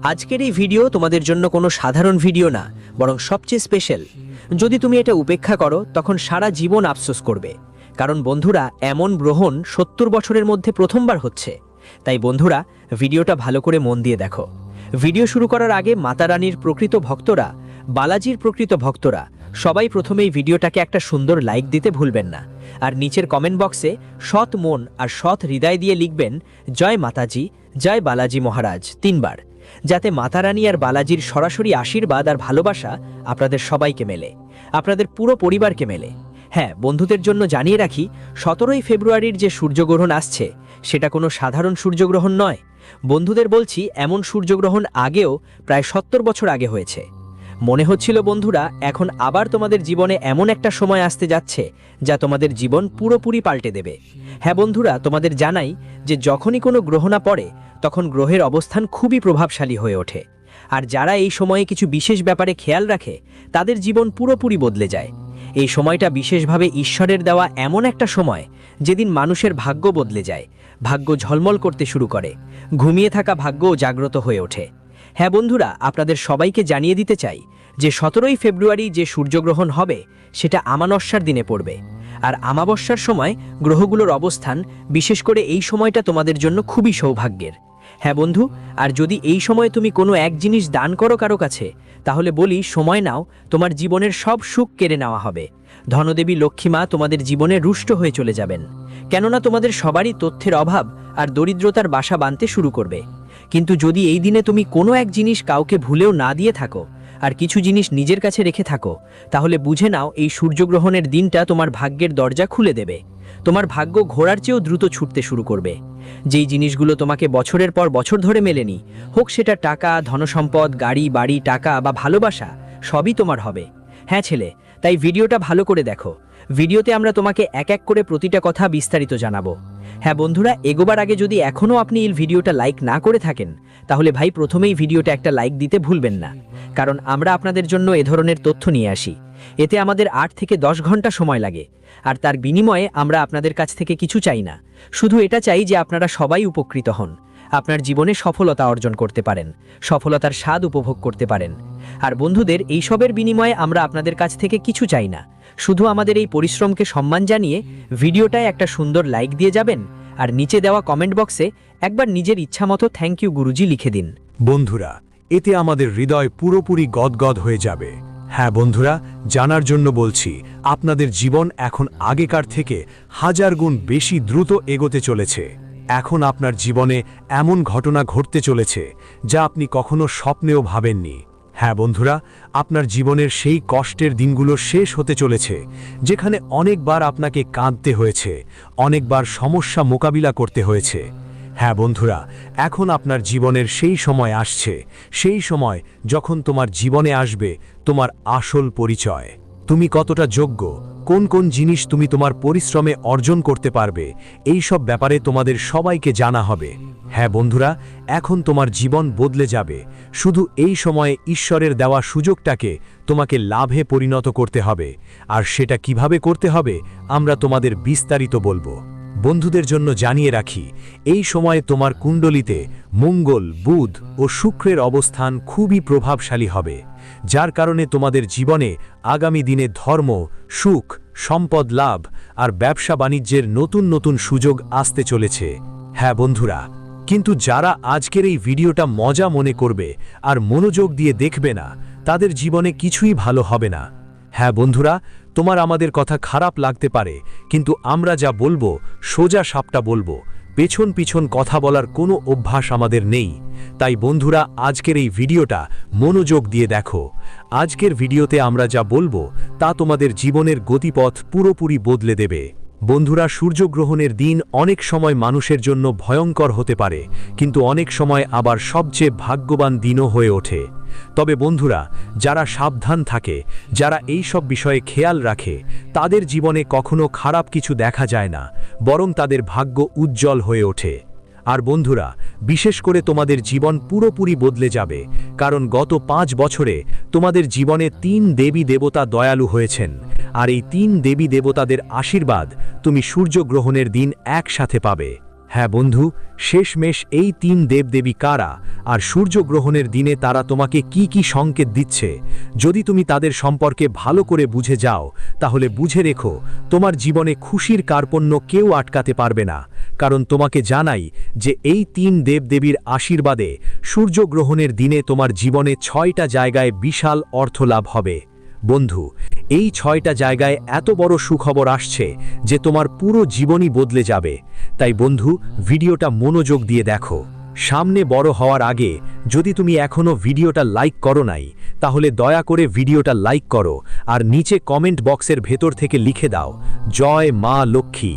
আজকের এই ভিডিও তোমাদের জন্য কোনো সাধারণ ভিডিও না, বরং সবচেয়ে স্পেশাল। যদি তুমি এটা উপেক্ষা করো তখন সারা জীবন আফসোস করবে। কারণ বন্ধুরা, এমন গ্রহণ ৭০ বছরের মধ্যে প্রথমবার হচ্ছে। তাই বন্ধুরা, ভিডিওটা ভালো করে মন দিয়ে দেখো। ভিডিও শুরু করার আগে মাতা রানীর প্রকৃত ভক্তরা, বালাজির প্রকৃত ভক্তরা সবাই প্রথমেই ভিডিওটাকে একটা সুন্দর লাইক দিতে ভুলবেন না। আর নিচের কমেন্ট বক্সে সৎ মন আর সৎ হৃদয় দিয়ে লিখবেন জয় মাতাজি, জয় বালাজি মহারাজ ৩ বার, যাতে মাতা রানী আর বালাজির সরাসরি আশীর্বাদ আর ভালোবাসা আপনাদের সবাইকে মেলে, আপনাদের পুরো পরিবারকে মেলে। হ্যাঁ বন্ধুদের জন্য জানিয়ে রাখি, ১৭ই ফেব্রুয়ারির যে সূর্যগ্রহণ আসছে সেটা কোনো সাধারণ সূর্যগ্রহণ নয়। বন্ধুদের বলছি, এমন সূর্যগ্রহণ আগেও প্রায় ৭০ বছর আগে হয়েছে। মনে হচ্ছিল বন্ধুরা, এখন আবার তোমাদের জীবনে এমন একটা সময় আসতে যাচ্ছে যা তোমাদের জীবন পুরোপুরি পাল্টে দেবে। হ্যাঁ বন্ধুরা, তোমাদের জানাই যে যখনই কোনো গ্রহণা পড়ে তখন গ্রহের অবস্থান খুবই প্রভাবশালী হয়ে ওঠে। আর যারা এই সময়ে কিছু বিশেষ ব্যাপারে খেয়াল রাখে তাদের জীবন পুরোপুরি বদলে যায়। এই সময়টা বিশেষভাবে ঈশ্বরের দেওয়া এমন একটা সময় যেদিন মানুষের ভাগ্য বদলে যায়, ভাগ্য ঝলমল করতে শুরু করে, ঘুমিয়ে থাকা ভাগ্যও জাগ্রত হয়ে ওঠে। হ্যাঁ বন্ধুরা, আপনাদের সবাইকে জানিয়ে দিতে চাই যে ১৭ই ফেব্রুয়ারি যে সূর্যগ্রহণ হবে সেটা আমানস্যার দিনে পড়বে। আর আমাবস্যার সময় গ্রহগুলোর অবস্থান, বিশেষ করে এই সময়টা তোমাদের জন্য খুবই সৌভাগ্যের। হ্যাঁ বন্ধু, আর যদি এই সময় তুমি কোনো এক জিনিস দান করো কারো কাছে, তাহলে বলি সময় নাও, তোমার জীবনের সব সুখ কেড়ে নেওয়া হবে। ধনদেবী লক্ষ্মীমা তোমাদের জীবনে রুষ্ট হয়ে চলে যাবেন, কেননা তোমাদের সবারই তথ্যের অভাব আর দরিদ্রতার বাসা বাঁধতে শুরু করবে। কিন্তু যদি এই দিনে তুমি কোনো এক জিনিস কাউকে ভুলেও না দিয়ে থাকো আর কিছু জিনিস নিজের কাছে রেখে থাকো, তাহলে বুঝে নাও এই সূর্যগ্রহণের দিনটা তোমার ভাগ্যের দরজা খুলে দেবে। তোমার ভাগ্য ঘোড়ার চেয়েও দ্রুত ছুটতে শুরু করবে। যেই জিনিসগুলো তোমাকে বছরের পর বছর ধরে মেলেনি, হোক সেটা টাকা, ধনসম্পদ, গাড়ি, বাড়ি, টাকা বা ভালোবাসা, সবই তোমার হবে। হ্যাঁ ছেলে, তাই ভিডিওটা ভালো করে দেখো। ভিডিওতে আমরা তোমাকে এক এক করে প্রতিটা কথা বিস্তারিত জানাবো। হ্যাঁ বন্ধুরা, এগোবার আগে যদি এখনও আপনি এই ভিডিওটা লাইক না করে থাকেন, তাহলে ভাই প্রথমেই ভিডিওটা একটা লাইক দিতে ভুলবেন না। কারণ আমরা আপনাদের জন্য এ ধরনের তথ্য নিয়ে আসি। এতে আমাদের ৮ থেকে ১০ ঘন্টা সময় লাগে, আর তার বিনিময়ে আমরা আপনাদের কাছ থেকে কিছু চাই না। শুধু এটা চাই যে আপনারা সবাই উপকৃত হন, আপনার জীবনে সফলতা অর্জন করতে পারেন, সফলতার স্বাদ উপভোগ করতে পারেন। আর বন্ধুদের, এইসবের বিনিময়ে আমরা আপনাদের কাছ থেকে কিছু চাই না, শুধু আমাদের এই পরিশ্রমকে সম্মান জানিয়ে ভিডিওটায় একটা সুন্দর লাইক দিয়ে যাবেন। আর নিচে দেওয়া কমেন্ট বক্সে একবার নিজের ইচ্ছামতো থ্যাংক ইউ গুরুজি লিখে দিন। বন্ধুরা, এতে আমাদের হৃদয় পুরোপুরি গদগদ হয়ে যাবে। হ্যাঁ বন্ধুরা, জানার জন্য বলছি, আপনাদের জীবন এখন আগেকার থেকে ১০০০ গুণ বেশি দ্রুত এগোতে চলেছে। এখন আপনার জীবনে এমন ঘটনা ঘটতে চলেছে যা আপনি কখনো স্বপ্নেও ভাবেননি। হ্যাঁ বন্ধুরা, আপনার জীবনের সেই কষ্টের দিনগুলো শেষ হতে চলেছে, যেখানে অনেকবার আপনাকে কাঁদতে হয়েছে, অনেকবার সমস্যা মোকাবিলা করতে হয়েছে। হ্যাঁ বন্ধুরা, এখন আপনার জীবনের সেই সময় আসছে, সেই সময় যখন তোমার জীবনে আসবে তোমার আসল পরিচয়। তুমি কতটা যোগ্য, কোন কোন জিনিস তুমি তোমার পরিশ্রমে অর্জন করতে পারবে, এই সব ব্যাপারে তোমাদের সবাইকে জানা হবে। হ্যাঁ বন্ধুরা, এখন তোমার জীবন বদলে যাবে। শুধু এই সময়ে ঈশ্বরের দেওয়া সুযোগটাকে তোমাকে লাভে পরিণত করতে হবে। আর সেটা কিভাবে করতে হবে আমরা তোমাদের বিস্তারিত বলবো। বন্ধুদের জন্য জানিয়ে রাখি, এই সময়ে তোমার কুণ্ডলিতে মঙ্গল, বুধ ও শুক্রের অবস্থান খুবই প্রভাবশালী হবে, যার কারণে তোমাদের জীবনে আগামী দিনে ধর্ম, সুখ, সম্পদ লাভ আর ব্যবসা বাণিজ্যের নতুন নতুন সুযোগ আসতে চলেছে। হ্যাঁ বন্ধুরা, কিন্তু যারা আজকের এই ভিডিওটা মজা মনে করবে আর মনোযোগ দিয়ে দেখবে না, তাদের জীবনে কিছুই ভালো হবে না। হ্যাঁ বন্ধুরা, তোমার আমাদের কথা খারাপ লাগতে পারে, কিন্তু আমরা যা বলবো সোজা সাপটা বলবো, পেছন পিছন কথা বলার কোনো অভ্যাস আমাদের নেই। তাই বন্ধুরা, আজকের এই ভিডিওটা মনোযোগ দিয়ে দেখো। আজকের ভিডিওতে আমরা যা বলবো তা তোমাদের জীবনের গতিপথ পুরোপুরি বদলে দেবে। বন্ধুরা, সূর্যগ্রহণের দিন অনেক সময় মানুষের জন্য ভয়ঙ্কর হতে পারে, কিন্তু অনেক সময় আবার সবচেয়ে ভাগ্যবান দিনও হয়ে ওঠে। তবে বন্ধুরা, যারা সাবধান থাকে, যারা এই সব বিষয়ে খেয়াল রাখে, তাদের জীবনে কখনো খারাপ কিছু দেখা যায় না, বরং তাদের ভাগ্য উজ্জ্বল হয়ে ওঠে। আর বন্ধুরা, বিশেষ করে তোমাদের জীবন পুরোপুরি বদলে যাবে, কারণ গত ৫ বছরে তোমাদের জীবনে ৩ দেবী দেবতা দয়ালু হয়েছেন। আর এই ৩ দেবী দেবতাদের আশীর্বাদ তুমি সূর্যগ্রহণের দিন একসাথে পাবে। হ্যাঁ বন্ধু, শেষমেশ এই 3 দেবদেবী কারা আর সূর্যগ্রহণের দিনে তারা তোমাকে কি কি সংকেত দিচ্ছে যদি তুমি তাদের সম্পর্কে ভালো করে বুঝে যাও তাহলে বুঝে রেখো তোমার জীবনে খুশির কার্পণ্য কেউ আটকাতে পারবে না। কারণ তোমাকে জানাই যে এই 3 দেবদেবীর আশীর্বাদে সূর্যগ্রহণের দিনে তোমার জীবনে 6টা জায়গায় বিশাল অর্থলাভ হবে। বন্ধু, এই 6টা জায়গায় এত বড় সুখবর আসছে যে তোমার পুরো জীবনই বদলে যাবে। তাই বন্ধু, ভিডিওটা মনোযোগ দিয়ে দেখো। সামনে বড় হওয়ার আগে যদি তুমি এখনো ভিডিওটা লাইক করো নাই তাহলে দয়া করে ভিডিওটা লাইক করো আর নিচে কমেন্ট বক্সের ভেতর থেকে লিখে দাও জয় মা লক্ষ্মী,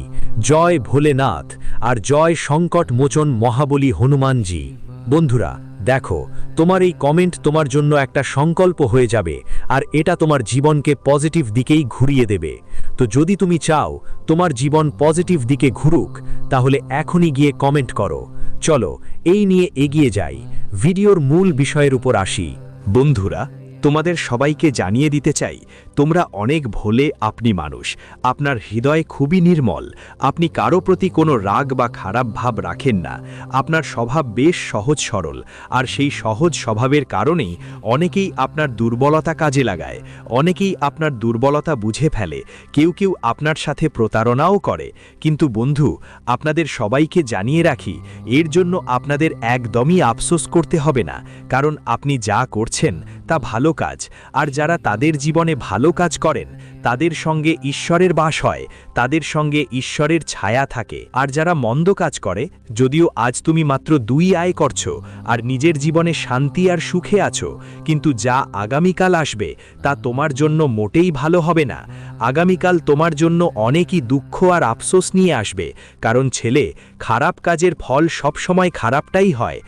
জয় ভোলেনাথ আর জয় সংকট মোচন মহাবলী হনুমানজি। বন্ধুরা দেখো, তোমার এই কমেন্ট তোমার জন্য একটা সংকল্প হয়ে যাবে আর এটা তোমার জীবনকে পজিটিভ দিকেই ঘুরিয়ে দেবে। তো যদি তুমি চাও তোমার জীবন পজিটিভ দিকে ঘুরুক তাহলে এখনই গিয়ে কমেন্ট করো। চলো এই নিয়ে এগিয়ে যাই, ভিডিওর মূল বিষয়ের উপর আসি। বন্ধুরা, তোমাদের সবাইকে জানিয়ে দিতে চাই তোমরা অনেক ভোলে আপনি মানুষ, আপনার হৃদয় খুবই নির্মল, আপনি কারো প্রতি কোনো রাগ বা খারাপ ভাব রাখেন না, আপনার স্বভাব বেশ সহজ সরল, আর সেই সহজ স্বভাবের কারণেই অনেকেই আপনার দুর্বলতা কাজে লাগায়, অনেকেই আপনার দুর্বলতা বুঝে ফেলে, কেউ কেউ আপনার সাথে প্রতারণাও করে। কিন্তু বন্ধু, আপনাদের সবাইকে জানিয়ে রাখি এর জন্য আপনাদের একদমই আফসোস করতে হবে না, কারণ আপনি যা করছেন তা ভালো কাজ, আর যারা তাদের জীবনে ভালো কাজ করেন তাদের সঙ্গে ঈশ্বরের বাস হয়, তাদের সঙ্গে ঈশ্বরের ছায়া থাকে। আর যারা মন্দ কাজ করে, যদিও আজ তুমি মাত্র 2 আয় করছো আর নিজের জীবনে শান্তি আর সুখে আছো, কিন্তু যা আগামীকাল আসবে তা তোমার জন্য মোটেই ভালো হবে না। আগামীকাল তোমার জন্য অনেকই দুঃখ আর আফসোস নিয়ে আসবে, কারণ ছেলে, খারাপ কাজের ফল সবসময় খারাপটাই হয়।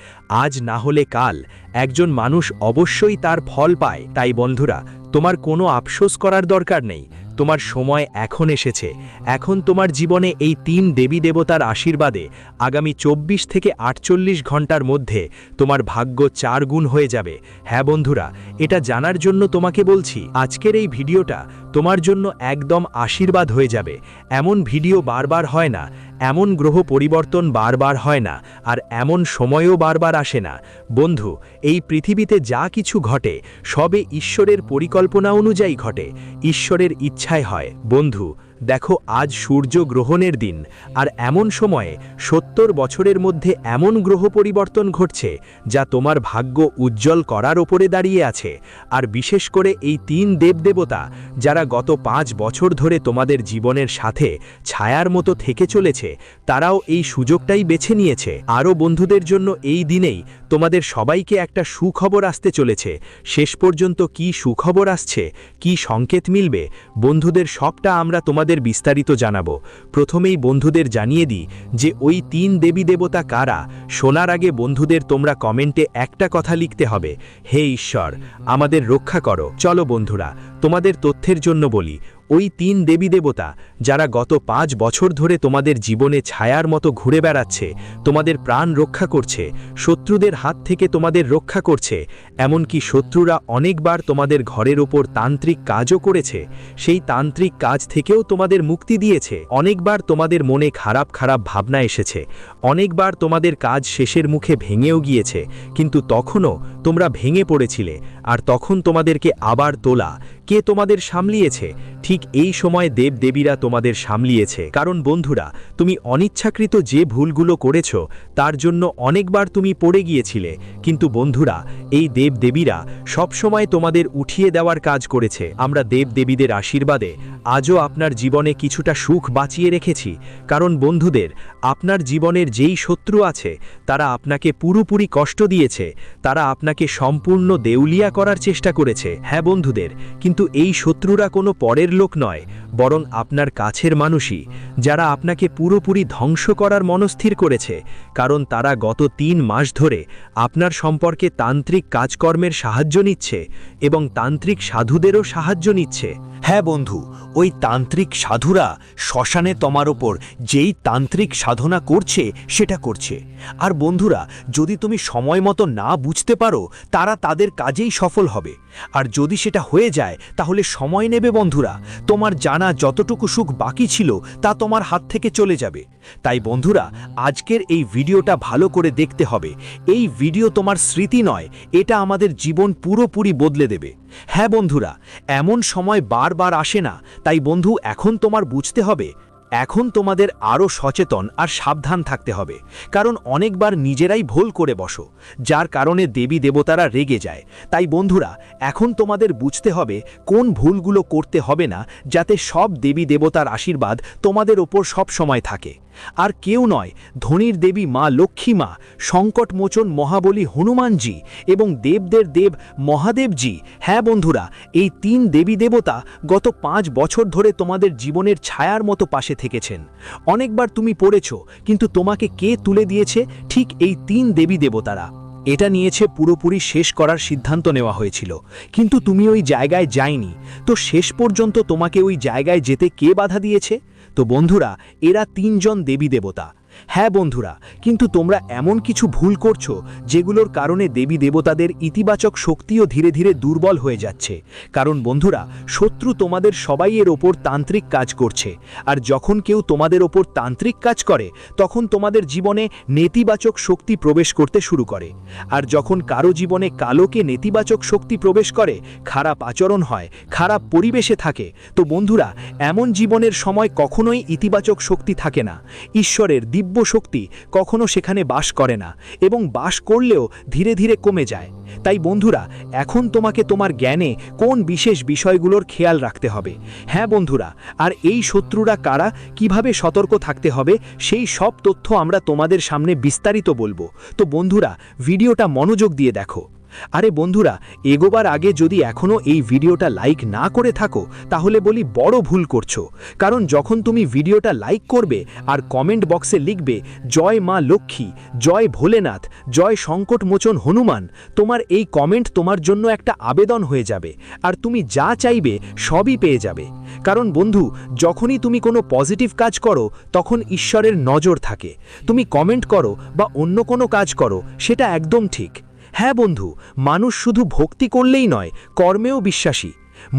আজ না হলে কাল একজন মানুষ অবশ্যই তার ফল পায়। তাই বন্ধুরা, তোমার কোনো আফসোস করার দরকার নেই, তোমার সময় এখন এসেছে। এখন তোমার জীবনে এই 3 দেবী দেবতার আশীর্বাদে আগামী 24 থেকে 48 ঘন্টার মধ্যে তোমার ভাগ্য 4 গুণ হয়ে যাবে। হ্যাঁ বন্ধুরা, এটা জানার জন্য তোমাকে বলছি আজকের এই ভিডিওটা তোমার জন্য একদম আশীর্বাদ হয়ে যাবে। এমন ভিডিও বারবার হয় না, এমন গ্রহ পরিবর্তন বারবার হয় না, আর এমন সময়ও বারবার আসে না। বন্ধু, এই পৃথিবীতে যা কিছু ঘটে সবে ঈশ্বরের পরিকল্পনা অনুযায়ী ঘটে, ঈশ্বরের ইচ্ছায় হয়। বন্ধু দেখো, আজ সূর্য গ্রহণের দিন, আর এমন সময়ে 70 বছরের মধ্যে এমন গ্রহ পরিবর্তন ঘটছে যা তোমার ভাগ্য উজ্জ্বল করার ওপরে দাঁড়িয়ে আছে। আর বিশেষ করে এই 3 দেবদেবতা যারা গত 5 বছর ধরে তোমাদের জীবনের সাথে ছায়ার মতো থেকে চলেছে, তারাও এই সুযোগটাই বেছে নিয়েছে। আরও বন্ধুদের জন্য এই দিনেই তোমাদের সবাইকে একটা সুখবর আসতে চলেছে। শেষ পর্যন্ত কি সুখবর আসছে, কি সংকেত মিলবে, বন্ধুদের সবটা আমরা তোমাদের বিস্তারিত জানাবো। প্রথমেই বন্ধুদের জানিয়ে দিই যে ওই 3 দেবী দেবতা কারা। শোনার আগে বন্ধুদের তোমরা কমেন্টে একটা কথা লিখতে হবে, হে ঈশ্বর আমাদের রক্ষা করো। চলো বন্ধুরা, তোমাদের তথ্যের জন্য বলি, ওই 3 দেবী দেবতা যারা গত 5 বছর ধরে তোমাদের জীবনে ছায়ার মতো ঘুরে বেড়াচ্ছে, তোমাদের প্রাণ রক্ষা করছে, শত্রুদের হাত থেকে তোমাদের রক্ষা করছে, এমনকি শত্রুরা অনেকবার তোমাদের ঘরের ওপর তান্ত্রিক কাজও করেছে, সেই তান্ত্রিক কাজ থেকেও তোমাদের মুক্তি দিয়েছে। অনেকবার তোমাদের মনে খারাপ খারাপ ভাবনা এসেছে, অনেকবার তোমাদের কাজ শেষের মুখে ভেঙেও গিয়েছে, কিন্তু তখনও তোমরা ভেঙে পড়েছিলে, আর তখন তোমাদেরকে আবার তোলা কে তোমাদের সামলিয়েছে? ঠিক এই সময় দেবদেবীরা তোমাদের সামলিয়েছে। কারণ বন্ধুরা, তুমি অনিচ্ছাকৃত যে ভুলগুলো করেছো তার জন্য অনেকবার তুমি পড়ে গিয়েছিলে, কিন্তু বন্ধুরা এই দেবদেবীরা সবসময় তোমাদের উঠিয়ে দেওয়ার কাজ করেছে। আমরা দেবদেবীদের আশীর্বাদে আজও আপনার জীবনে কিছুটা সুখ বাঁচিয়ে রেখেছি। কারণ বন্ধুদের, আপনার জীবনের যেই শত্রু আছে তারা আপনাকে পুরোপুরি কষ্ট দিয়েছে, তারা আপনাকে সম্পূর্ণ দেউলিয়া করার চেষ্টা করেছে। হ্যাঁ বন্ধুদের, কিন্তু এই শত্রুরা কোনো পরের লোক নয়, বরং আপনার কাছের মানুষই, যারা আপনাকে পুরোপুরি ধ্বংস করার মনস্থির করেছে। কারণ তারা গত 3 মাস ধরে আপনার সম্পর্কে তান্ত্রিক কাজকর্মের সাহায্য নিচ্ছে এবং তান্ত্রিক সাধুদেরও সাহায্য নিচ্ছে। হ্যাঁ বন্ধু, ওই তান্ত্রিক সাধুরা শ্মশানে তোমার ওপর যেই তান্ত্রিক সাধনা করছে সেটা করছে। আর বন্ধুরা, যদি তুমি সময় মতো না বুঝতে পারো তারা তাদের কাজেই সফল হবে, আর যদি সেটা হয়ে যায় তাহলে সময় নেবে বন্ধুরা। তোমার জানা যতটুকু সুখ বাকি ছিল তা তোমার হাত থেকে চলে যাবে। তাই বন্ধুরা, আজকের এই ভিডিওটা ভালো করে দেখতে হবে। এই ভিডিও তোমার স্মৃতি নয়, এটা আমাদের জীবন পুরোপুরি বদলে দেবে। হ্যাঁ বন্ধুরা, এমন সময় বারবার আসে না। তাই বন্ধু, এখন তোমার বুঝতে হবে, এখন তোমাদের আরও সচেতন আর সাবধান থাকতে হবে। কারণ অনেকবার নিজেরাই ভুল করে বসো, যার কারণে দেবী দেবতারা রেগে যায়। তাই বন্ধুরা, এখন তোমাদের বুঝতে হবে কোন ভুলগুলো করতে হবে না, যাতে সব দেবী দেবতার আশীর্বাদ তোমাদের ওপর সব সময় থাকে। আর কেউ নয়, ধনির দেবী মা লক্ষ্মী মা, সংকটমোচন মহাবলী হনুমানজি এবং দেবদের দেব মহাদেবজি। হ্যাঁ বন্ধুরা, এই 3 দেবী দেবতা গত 5 বছর ধরে তোমাদের জীবনের ছায়ার মতো পাশে থেকেছেন। অনেকবার তুমি পড়েছ, কিন্তু তোমাকে কে তুলে দিয়েছে? ঠিক এই 3 দেবী দেবতারা। এটা নিয়েছে পুরোপুরি শেষ করার সিদ্ধান্ত নেওয়া হয়েছিল, কিন্তু তুমি ওই জায়গায় যাইনি। তো শেষ পর্যন্ত তোমাকে ওই জায়গায় যেতে কে বাধা দিয়েছে? তো বন্ধুরা, এরা 3 জন দেবী দেবতা। হ্যাঁ বন্ধুরা, কিন্তু তোমরা এমন কিছু ভুল করছো যেগুলোর কারণে দেবী দেবতাদের ইতিবাচক শক্তিও ধীরে ধীরে দুর্বল হয়ে যাচ্ছে। কারণ বন্ধুরা, শত্রু তোমাদের সবাইয়ের ওপর তান্ত্রিক কাজ করছে। আর যখন কেউ তোমাদের ওপর তান্ত্রিক কাজ করে, তখন তোমাদের জীবনে নেতিবাচক শক্তি প্রবেশ করতে শুরু করে। আর যখন কারো জীবনে কালোকে নেতিবাচক শক্তি প্রবেশ করে, খারাপ আচরণ হয়, খারাপ পরিবেশে থাকে, তো বন্ধুরা, এমন জীবনের সময় কখনোই ইতিবাচক শক্তি থাকে না। ঈশ্বরের দিব্য শক্তি কখনো সেখানে বাস করে না, এবং বাস করলেও ধীরে ধীরে কমে যায়। তাই বন্ধুরা, এখন তোমাকে তোমার জ্ঞানে কোন বিশেষ বিষয়গুলোর খেয়াল রাখতে হবে। হ্যাঁ বন্ধুরা, আর এই শত্রুরা কারা, কিভাবে সতর্ক থাকতে হবে, সেই সব তথ্য আমরা তোমাদের সামনে বিস্তারিত বলবো। তো বন্ধুরা, ভিডিওটা মনোযোগ দিয়ে দেখো। আরে বন্ধুরা, এগোবার আগে যদি এখনও এই ভিডিওটা লাইক না করে থাকো, তাহলে বলি বড় ভুল করছো। কারণ যখন তুমি ভিডিওটা লাইক করবে আর কমেন্ট বক্সে লিখবে জয় মা লক্ষ্মী, জয় ভোলেনাথ, জয় সংকটমোচন হনুমান, তোমার এই কমেন্ট তোমার জন্য একটা আবেদন হয়ে যাবে, আর তুমি যা চাইবে সবই পেয়ে যাবে। কারণ বন্ধু, যখনই তুমি কোনো পজিটিভ কাজ করো, তখন ঈশ্বরের নজর থাকে। তুমি কমেন্ট করো বা অন্য কোনো কাজ করো, সেটা একদম ঠিক। হ্যাঁ বন্ধু, মানুষ শুধু ভক্তি করলেই নয়, কর্মেও বিশ্বাসী।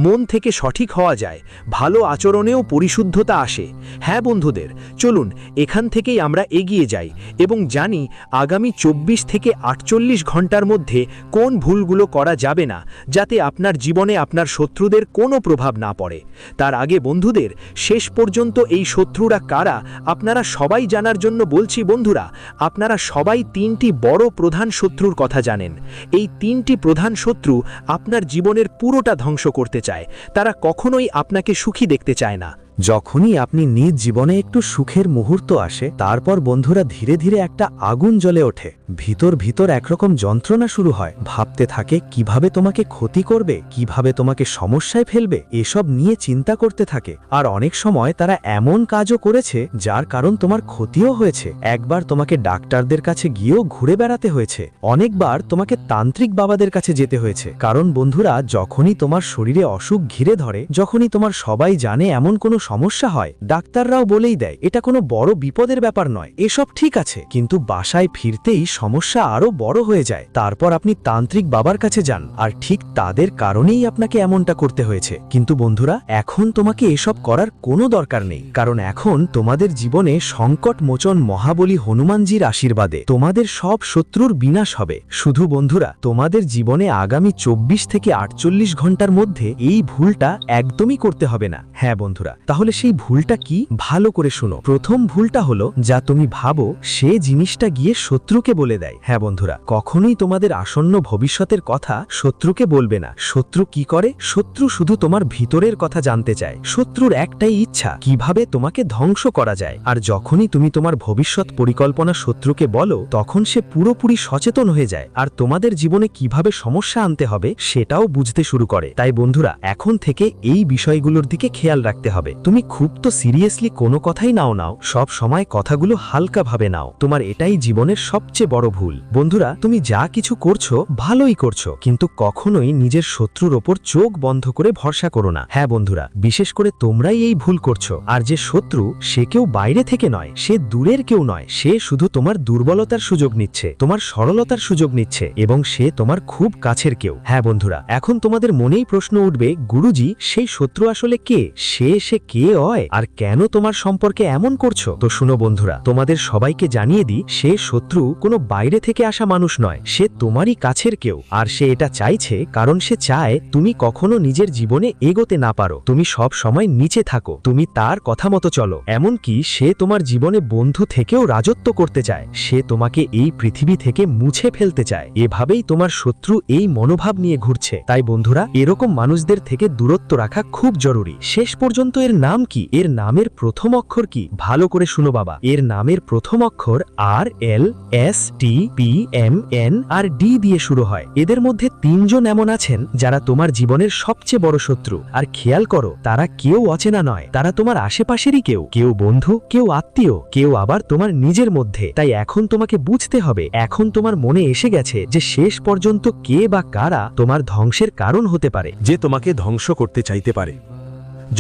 মন থেকে সঠিক হওয়া যায়, ভালো আচরণেও পরিশুদ্ধতা আসে। হ্যাঁ বন্ধুদের, চলুন এখান থেকেই আমরা এগিয়ে যাই এবং জানি আগামী 24 থেকে 48 ঘন্টার মধ্যে কোন ভুলগুলো করা যাবে না, যাতে আপনার জীবনে আপনার শত্রুদের কোনো প্রভাব না পড়ে। তার আগে বন্ধুদের, শেষ পর্যন্ত এই শত্রুরা কারা আপনারা সবাই জানার জন্য বলছি। বন্ধুরা, আপনারা সবাই 3টি বড় প্রধান শত্রুর কথা জানেন। এই 3টি প্রধান শত্রু আপনার জীবনের পুরোটা ধ্বংস করতে চায়। তারা কখনোই আপনাকে সুখী দেখতে চায় না। যখনই আপনি নিজ জীবনে একটু সুখের মুহূর্ত আসে, তারপর বন্ধুরা ধীরে ধীরে একটা আগুন জ্বলে ওঠে। ভিতর ভিতর একরকম যন্ত্রণা শুরু হয়। ভাবতে থাকে কিভাবে তোমাকে ক্ষতি করবে, কিভাবে তোমাকে সমস্যায় ফেলবে, এসব নিয়ে চিন্তা করতে থাকে। আর অনেক সময় তারা এমন কাজও করেছে যার কারণ তোমার ক্ষতিও হয়েছে। একবার তোমাকে ডাক্তারদের কাছে গিয়েও ঘুরে বেড়াতে হয়েছে। অনেকবার তোমাকে তান্ত্রিক বাবাদের কাছে যেতে হয়েছে। কারণ বন্ধুরা, যখনই তোমার শরীরে অসুখ ঘিরে ধরে, যখনই তোমার সবাই জানে এমন কোনো সমস্যা হয়, ডাক্তাররাও বলেই দেয় এটা কোনো বড় বিপদের ব্যাপার নয়, এসব ঠিক আছে। কিন্তু বাসায় ফিরতেই সমস্যা আরো বড় হয়ে যায়। তারপর আপনি তান্ত্রিক বাবার কাছে যান, আর ঠিক তাদের কারণেই আপনাকে এমনটা করতে হয়েছে। কিন্তু বন্ধুরা, এখন তোমাকে এসব করার কোনো দরকার নেই। কারণ এখন তোমাদের জীবনে সংকট মোচন মহাবলী হনুমানজির আশীর্বাদে তোমাদের সব শত্রুর বিনাশ হবে। শুধু বন্ধুরা, তোমাদের জীবনে আগামী 24 থেকে 48 ঘন্টার মধ্যে এই ভুলটা একদমই করতে হবে না। হ্যাঁ বন্ধুরা, তাহলে সেই ভুলটা কি, ভালো করে শুনো। প্রথম ভুলটা হলো, যা তুমি ভাবো সে জিনিসটা গিয়ে শত্রুকে বলে দেয়। হ্যাঁ বন্ধুরা, কখনোই তোমাদের আসন্ন ভবিষ্যতের কথা শত্রুকে বলবে না। শত্রু কি করে? শত্রু শুধু তোমার ভিতরের কথা জানতে চায়। শত্রুর একটাই ইচ্ছা, কিভাবে তোমাকে ধ্বংস করা যায়। আর যখনই তুমি তোমার ভবিষ্যৎ পরিকল্পনা শত্রুকে বলো, তখন সে পুরোপুরি সচেতন হয়ে যায়, আর তোমাদের জীবনে কিভাবে সমস্যা আনতে হবে সেটাও বুঝতে শুরু করে। তাই বন্ধুরা, এখন থেকে এই বিষয়গুলোর দিকে খেয়াল রাখতে হবে। তুমি খুব তো সিরিয়াসলি কোনো কথাই নাও, সব সময় কথাগুলো হালকাভাবে নাও। তোমার এটাই জীবনের সবচেয়ে বড় ভুল। বন্ধুরা, তুমি যা কিছু করছো ভালোই করছো, কিন্তু কখনোই নিজের শত্রুর ওপর চোখ বন্ধ করে ভরসা করো না। হ্যাঁ বন্ধুরা, বিশেষ করে তোমরাই এই ভুল করছো। আর যে শত্রু, সে কেউ বাইরে থেকে নয়, সে দূরের কেউ নয়, সে শুধু তোমার দুর্বলতার সুযোগ নিচ্ছে, তোমার সরলতার সুযোগ নিচ্ছে, এবং সে তোমার খুব কাছের কেউ। হ্যাঁ বন্ধুরা, এখন তোমাদের মনেই প্রশ্ন উঠবে, গুরুজি সেই শত্রু আসলে কে? সে কে হয় আর কেন তোমার সম্পর্কে এমন করছো? তো শুনো বন্ধুরা, তোমাদের সবাইকে জানিয়ে দিই, সে শত্রু কোনো বাইরে থেকে আসা মানুষ নয়, সে তোমারই কাছের কেউ। আর সে এটা চাইছে কারণ সে চায় তুমি কখনো নিজের জীবনে এগোতে না পারো, তুমি সব সময় নিচে থাকো, তুমি তার কথা মতো চলো। এমনকি সে তোমার জীবনে বন্ধু থেকেও রাজত্ব করতে চায়, সে তোমাকে এই পৃথিবী থেকে মুছে ফেলতে চায়। এভাবেই তোমার শত্রু এই মনোভাব নিয়ে ঘুরছে। তাই বন্ধুরা, এরকম মানুষদের থেকে দূরত্ব রাখা খুব জরুরি। শেষ পর্যন্ত এর নাম কি? এর নামের প্রথম অক্ষর কি? ভালো করে শুনো বাবা, এর নামের প্রথম অক্ষর RLSTPMN আর D দিয়ে শুরু হয়। এদের মধ্যে 3 জন এমন আছেন যারা তোমার জীবনের সবচেয়ে বড় শত্রু। আর খেয়াল করো, তারা কেউ অচেনা নয়, তারা তোমার আশেপাশেরই কেউ বন্ধু, কেউ আত্মীয়, কেউ আবার তোমার নিজের মধ্যে। তাই এখন তোমাকে বুঝতে হবে, এখন তোমার মনে এসে গেছে যে শেষ পর্যন্ত কে বা কারা তোমার ধ্বংসের কারণ হতে পারে, যে তোমাকে ধ্বংস করতে চাইতে পারে।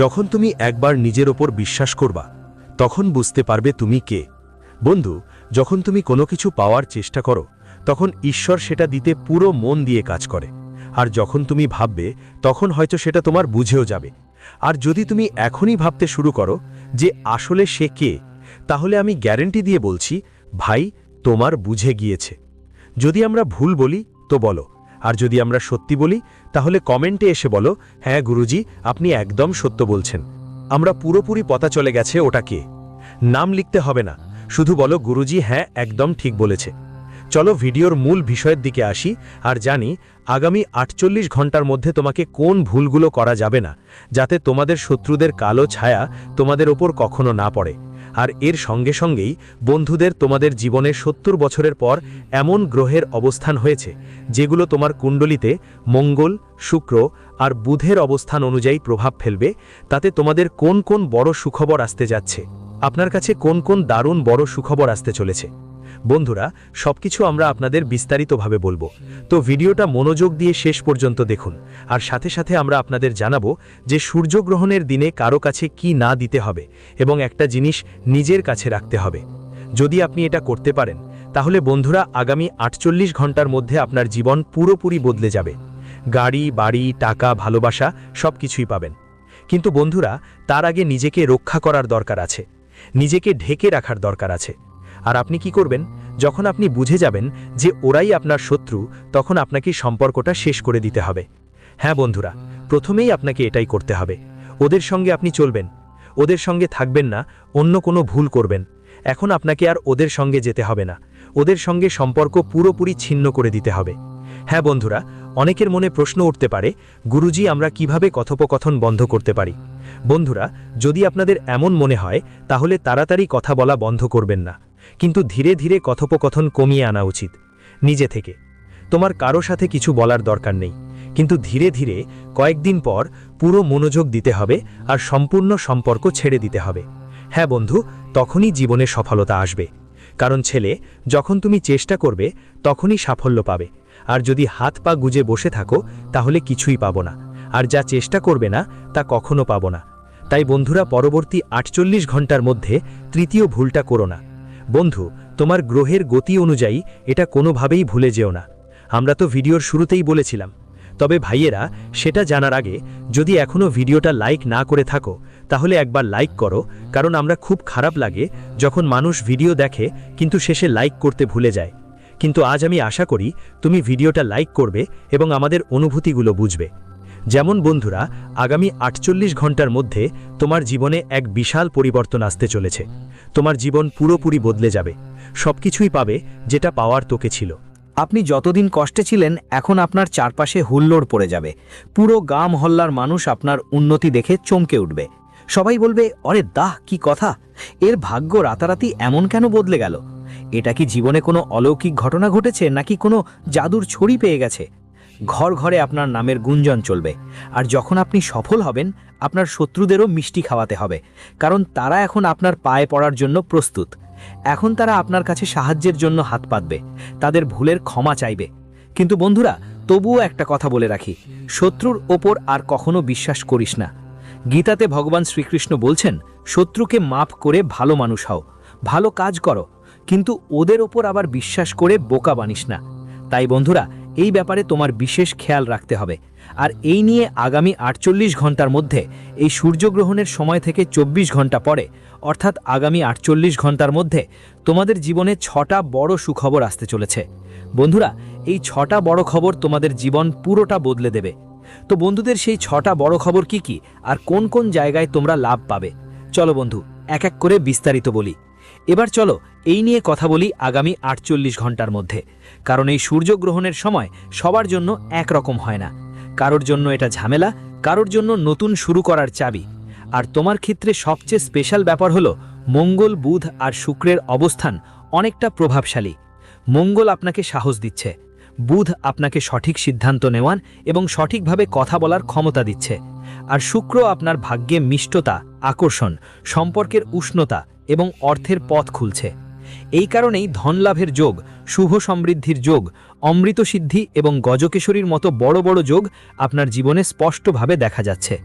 যখন তুমি একবার নিজের ওপর বিশ্বাস করবা, তখন বুঝতে পারবে তুমি কে। বন্ধু, যখন তুমি কোনো কিছু পাওয়ার চেষ্টা করো, তখন ঈশ্বর সেটা দিতে পুরো মন দিয়ে কাজ করে। আর যখন তুমি ভাববে, তখন হয়তো সেটা তোমার বুঝেও যাবে। আর যদি তুমি এখনই ভাবতে শুরু করো যে আসলে সে কে, তাহলে আমি গ্যারেন্টি দিয়ে বলছি, ভাই, তোমার বুঝে গিয়েছে। যদি আমরা ভুল বলি তো বলো, আর যদি আমরা সত্যি বলি তাহলে কমেন্টে এসে বলো, হ্যাঁ গুরুজি, আপনি একদম সত্য বলছেন। আমরা পুরোপুরি পতা চলে গেছে ওটা কে। নাম লিখতে হবে না, শুধু বলো, গুরুজি হ্যাঁ একদম ঠিক বলেছে। চলো ভিডিওর মূল বিষয়ের দিকে আসি, আর জানি আগামী 48 ঘন্টার মধ্যে তোমাকে কোন ভুলগুলো করা যাবে না, যাতে তোমাদের শত্রুদের কালো ছায়া তোমাদের ওপর কখনো না পড়ে। আর এর সঙ্গে সঙ্গেই বন্ধুদের, তোমাদের জীবনে 70 বছরের পর এমন গ্রহের অবস্থান হয়েছে যেগুলো তোমার কুণ্ডলিতে মঙ্গল, শুক্র আর বুধের অবস্থান অনুযায়ী প্রভাব ফেলবে। তাতে তোমাদের কোন কোন বড় সুখবর আসতে যাচ্ছে, আপনার কাছে কোন কোন দারুণ বড় সুখবর আসতে চলেছে। বন্ধুরা, সবকিছু আমরা আপনাদের বিস্তারিতভাবে বলবো, তো ভিডিওটা মনোযোগ দিয়ে শেষ পর্যন্ত দেখুন। আর সাথে সাথে আমরা আপনাদের জানাবো যে সূর্যগ্রহণের দিনে কারো কাছে কি না দিতে হবে, এবং একটা জিনিস নিজের কাছে রাখতে হবে। যদি আপনি এটা করতে পারেন, তাহলে বন্ধুরা আগামী 48 ঘন্টার মধ্যে আপনার জীবন পুরোপুরি বদলে যাবে। গাড়ি, বাড়ি, টাকা, ভালোবাসা সবকিছুই পাবেন। কিন্তু বন্ধুরা, তার আগে নিজেকে রক্ষা করার দরকার আছে, নিজেকে ঢেকে রাখার দরকার আছে। আর আপনি কি করবেন? যখন আপনি বুঝে যাবেন যে ওরাই আপনার শত্রু, তখন আপনাকে সম্পর্কটা শেষ করে দিতে হবে। হ্যাঁ বন্ধুরা, প্রথমেই আপনাকে এটাই করতে হবে। ওদের সঙ্গে আপনি চলবেন, ওদের সঙ্গে থাকবেন না, অন্য কোনো ভুল করবেন। এখন আপনাকে আর ওদের সঙ্গে যেতে হবে না, ওদের সঙ্গে সম্পর্ক পুরোপুরি ছিন্ন করে দিতে হবে। হ্যাঁ বন্ধুরা, অনেকের মনে প্রশ্ন উঠতে পারে, গুরুজি আমরা কিভাবে কথোপকথন বন্ধ করতে পারি? বন্ধুরা, যদি আপনাদের এমন মনে হয়, তাহলে তাড়াতাড়ি কথা বলা বন্ধ করবেন না, কিন্তু ধীরে ধীরে কথোপকথন কমিয়ে আনা উচিত নিজে থেকে। তোমার কারো সাথে কিছু বলার দরকার নেই, কিন্তু ধীরে ধীরে কয়েকদিন পর পুরো মনোযোগ দিতে হবে আর সম্পূর্ণ সম্পর্ক ছেড়ে দিতে হবে। হ্যাঁ বন্ধু, তখনই জীবনে সফলতা আসবে। কারণ ছেলে, যখন তুমি চেষ্টা করবে তখনই সাফল্য পাবে, আর যদি হাত পা গুজে বসে থাকো তাহলে কিছুই পাবো না, আর যা চেষ্টা করবে না তা কখনো পাবো না। তাই বন্ধুরা, পরবর্তী 48 ঘন্টার মধ্যে তৃতীয় ভুলটা করো না। বন্ধু, তোমার গ্রহের গতি অনুযায়ী এটা কোনোভাবেই ভুলে যেও না। আমরা তো ভিডিওর শুরুতেই বলেছিলাম। তবে ভাইয়েরা, সেটা জানার আগে যদি এখনও ভিডিওটা লাইক না করে থাকো, তাহলে একবার লাইক করো, কারণ আমরা খুব খারাপ লাগে যখন মানুষ ভিডিও দেখে কিন্তু শেষে লাইক করতে ভুলে যায়। কিন্তু আজ আমি আশা করি তুমি ভিডিওটা লাইক করবে এবং আমাদের অনুভূতিগুলো বুঝবে। যেমন বন্ধুরা, আগামী 48 ঘন্টার মধ্যে তোমার জীবনে এক বিশাল পরিবর্তন আসতে চলেছে। তোমার জীবন পুরোপুরি বদলে যাবে, সবকিছুই পাবে যেটা পাওয়ার তোকে ছিল। আপনি যতদিন কষ্টে ছিলেন, এখন আপনার চারপাশে হুল্লোড় পড়ে যাবে। পুরো গ্রাম মহল্লার মানুষ আপনার উন্নতি দেখে চমকে উঠবে। সবাই বলবে, অরে দাহ, কি কথা, এর ভাগ্য রাতারাতি এমন কেন বদলে গেল? এটা কি জীবনে কোনো অলৌকিক ঘটনা ঘটেছে, নাকি কোনো জাদুর ছড়ি পেয়ে গেছে? ঘর ঘরে আপনার নামের গুঞ্জন চলবে। আর যখন আপনি সফল হবেন, আপনার শত্রুদেরও মিষ্টি খাওয়াতে হবে, কারণ তারা এখন আপনার পায়ে পড়ার জন্য প্রস্তুত। এখন তারা আপনার কাছে সাহায্যের জন্য হাত পাতবে, তাদের ভুলের ক্ষমা চাইবে। কিন্তু বন্ধুরা, তবুও একটা কথা বলে রাখি, শত্রুর ওপর আর কখনো বিশ্বাস করিস না। গীতাতে ভগবান শ্রীকৃষ্ণ বলছেন, শত্রুকে মাফ করে ভালো মানুষ হও, ভালো কাজ করো, কিন্তু ওদের ওপর আবার বিশ্বাস করে বোকা বানিস না। তাই বন্ধুরা, এই ব্যাপারে তোমার বিশেষ খেয়াল রাখতে হবে। আর এই নিয়ে আগামী 48 ঘন্টার মধ্যে, এই সূর্যগ্রহণের সময় থেকে 24 ঘন্টা পরে, অর্থাৎ আগামী 48 ঘন্টার মধ্যে তোমাদের জীবনে 6টা বড় সুখবর আসতে চলেছে। বন্ধুরা, এই 6টা বড় খবর তোমাদের জীবন পুরোটা বদলে দেবে। তো বন্ধুদের, সেই 6টা বড় খবর কি কি আর কোন কোন জায়গায় তোমরা লাভ পাবে, চলো বন্ধু এক এক করে বিস্তারিত বলি। এবার চলো এই নিয়ে কথা বলি আগামী 48 ঘন্টার মধ্যে। কারণ এই সূর্যগ্রহণের সময় সবার জন্য একরকম হয় না। কারোর জন্য এটা ঝামেলা, কারোর জন্য নতুন শুরু করার চাবি। আর তোমার ক্ষেত্রে সবচেয়ে স্পেশাল ব্যাপার হলো মঙ্গল, বুধ আর শুক্রের অবস্থান অনেকটা প্রভাবশালী। মঙ্গল আপনাকে সাহস দিচ্ছে, বুধ আপনাকে সঠিক সিদ্ধান্ত নেওয়ান এবং সঠিকভাবে কথা বলার ক্ষমতা দিচ্ছে, আর শুক্র আপনার ভাগ্যে মিষ্টতা, আকর্ষণ, সম্পর্কের উষ্ণতা এবং অর্থের পথ খুলছে। এই কারণেই ধনলাভের যোগ, শুভ সমৃদ্ধির যোগ, অমৃত সিদ্ধি এবং গজকেশরীর মতো বড় বড় যোগ আপনার জীবনে স্পষ্টভাবে দেখা যাচ্ছে।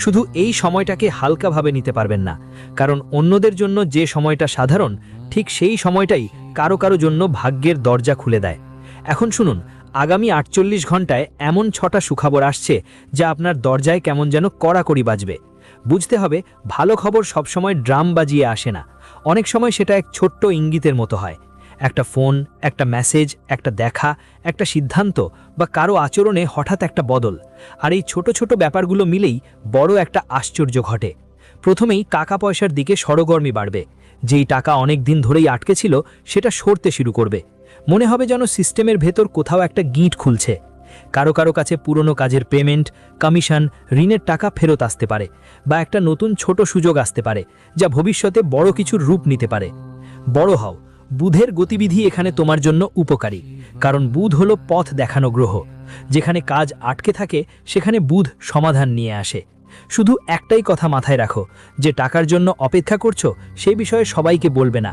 শুধু এই সময়টাকে হালকাভাবে নিতে পারবেন না, কারণ অন্যদের জন্য যে সময়টা সাধারণ, ঠিক সেই সময়টাই কারো কারো জন্য ভাগ্যের দরজা খুলে দেয়। এখন শুনুন, আগামী 48 ঘন্টায় এমন 6টা সুখবর আসছে যা আপনার দরজায় কেমন যেন কড়াকড়ি বাজবে। বুঝতে হবে, ভালো খবর সবসময় ড্রাম বাজিয়ে আসে না। অনেক সময় সেটা এক ছোট্ট ইঙ্গিতের মতো হয়। একটা ফোন, একটা মেসেজ, একটা দেখা, একটা সিদ্ধান্ত বা কারো আচরণে হঠাৎ একটা বদল। আর এই ছোট ছোট ব্যাপারগুলো মিলেই বড় একটা আশ্চর্য ঘটে। প্রথমেই টাকা পয়সার দিকে সরগর্মি বাড়বে। যেই টাকা অনেক দিন ধরেই আটকে ছিল, সেটা সরতে শুরু করবে। মনে হবে যেন সিস্টেমের ভেতর কোথাও একটা গিঁট খুলছে। কারো কারো কাছে পুরনো কাজের পেমেন্ট, কমিশন, ঋণের টাকা ফেরত আসতে পারে, বা একটা নতুন ছোট সুযোগ আসতে পারে যা ভবিষ্যতে বড় কিছুর রূপ নিতে পারে। বড় হও, বুধের গতিবিধি এখানে তোমার জন্য উপকারী, কারণ বুধ হলো পথ দেখানো গ্রহ। যেখানে কাজ আটকে থাকে সেখানে বুধ সমাধান নিয়ে আসে। শুধু একটাই কথা মাথায় রাখো, যে টাকার জন্য অপেক্ষা করছো সেই বিষয়ে সবাইকে বলবে না,